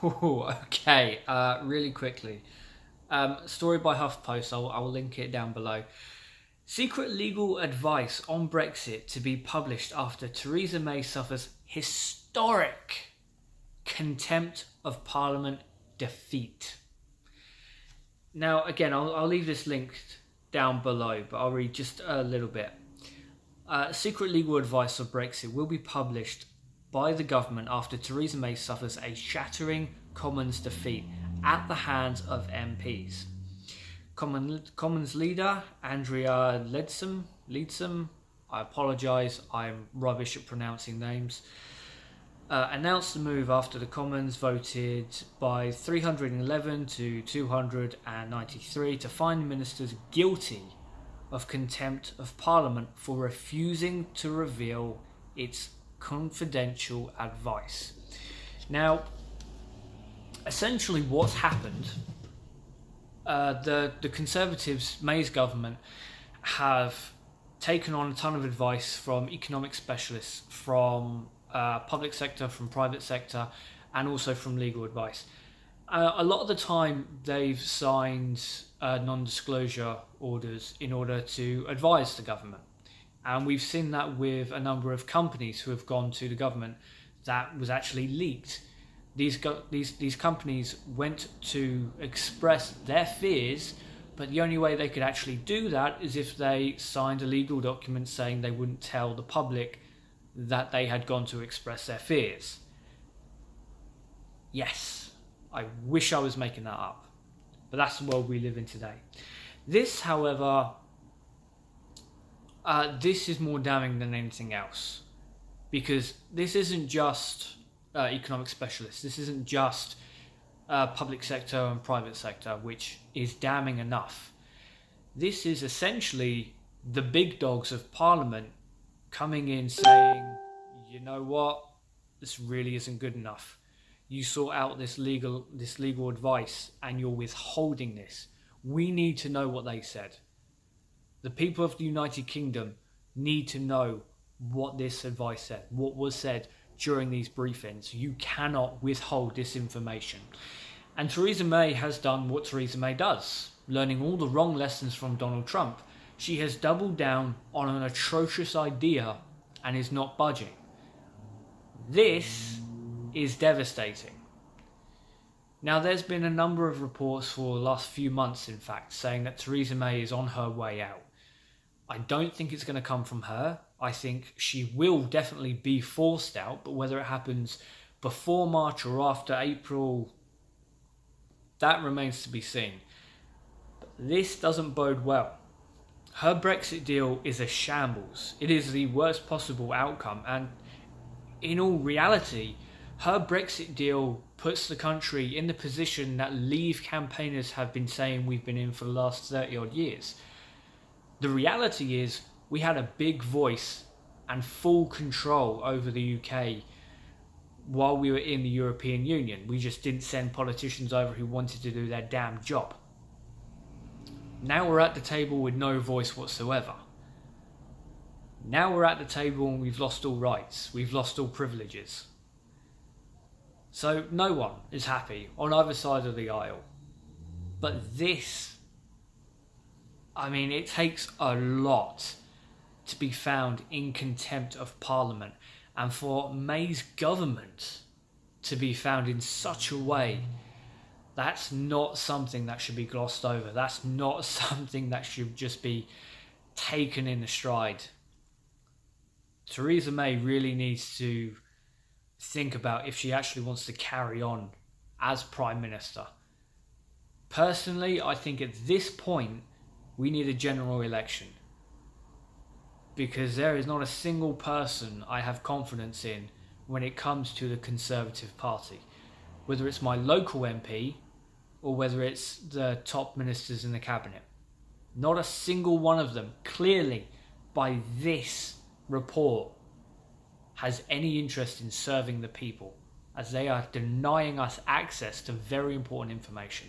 Okay, really quickly. Story by HuffPost, I'll link it down below. Secret legal advice on Brexit to be published after Theresa May suffers historic contempt of Parliament defeat. Now, again, I'll leave this linked down below, but I'll read just a little bit. Secret legal advice of Brexit will be published by the government after Theresa May suffers a shattering Commons defeat at the hands of MPs. Commons leader Andrea Leadsom, I apologise, I'm rubbish at pronouncing names, announced the move after the Commons voted by 311 to 293 to find ministers guilty of contempt of Parliament for refusing to reveal its confidential advice. Now, essentially what's happened, the Conservatives, May's government, have taken on a ton of advice from economic specialists, from public sector, from private sector, and also from legal advice. A lot of the time they've signed non-disclosure orders in order to advise the government. And we've seen that with a number of companies who have gone to the government that was actually leaked. These companies went to express their fears, but the only way they could actually do that is if they signed a legal document saying they wouldn't tell the public that they had gone to express their fears. Yes, I wish I was making that up, but that's the world we live in today. This, however, this is more damning than anything else, because this isn't just economic specialists. This isn't just public sector and private sector, which is damning enough. This is essentially the big dogs of Parliament coming in saying, you know what, this really isn't good enough. You sort out this legal advice and you're withholding this. We need to know what they said. The people of the United Kingdom need to know what this advice said, what was said during these briefings. You cannot withhold this information. And Theresa May has done what Theresa May does, learning all the wrong lessons from Donald Trump. She has doubled down on an atrocious idea and is not budging. This is devastating. Now, there's been a number of reports for the last few months, in fact, saying that Theresa May is on her way out. I don't think it's going to come from her. I think she will definitely be forced out, but whether it happens before March or after April, that remains to be seen. But this doesn't bode well. Her Brexit deal is a shambles. It is the worst possible outcome, and in all reality, her Brexit deal puts the country in the position that Leave campaigners have been saying we've been in for the last 30 odd years. The reality is we had a big voice and full control over the UK while we were in the European Union. We just didn't send politicians over who wanted to do their damn job. Now we're at the table with no voice whatsoever. Now we're at the table and we've lost all rights. We've lost all privileges. So no one is happy on either side of the aisle. But this, I mean, it takes a lot to be found in contempt of Parliament, and for May's government to be found in such a way, that's not something that should be glossed over. That's not something that should just be taken in stride. Theresa May really needs to think about if she actually wants to carry on as Prime Minister. Personally, I think at this point, we need a general election, because there is not a single person I have confidence in when it comes to the Conservative Party, whether it's my local MP or whether it's the top ministers in the cabinet. Not a single one of them, clearly by this report, has any interest in serving the people, as they are denying us access to very important information.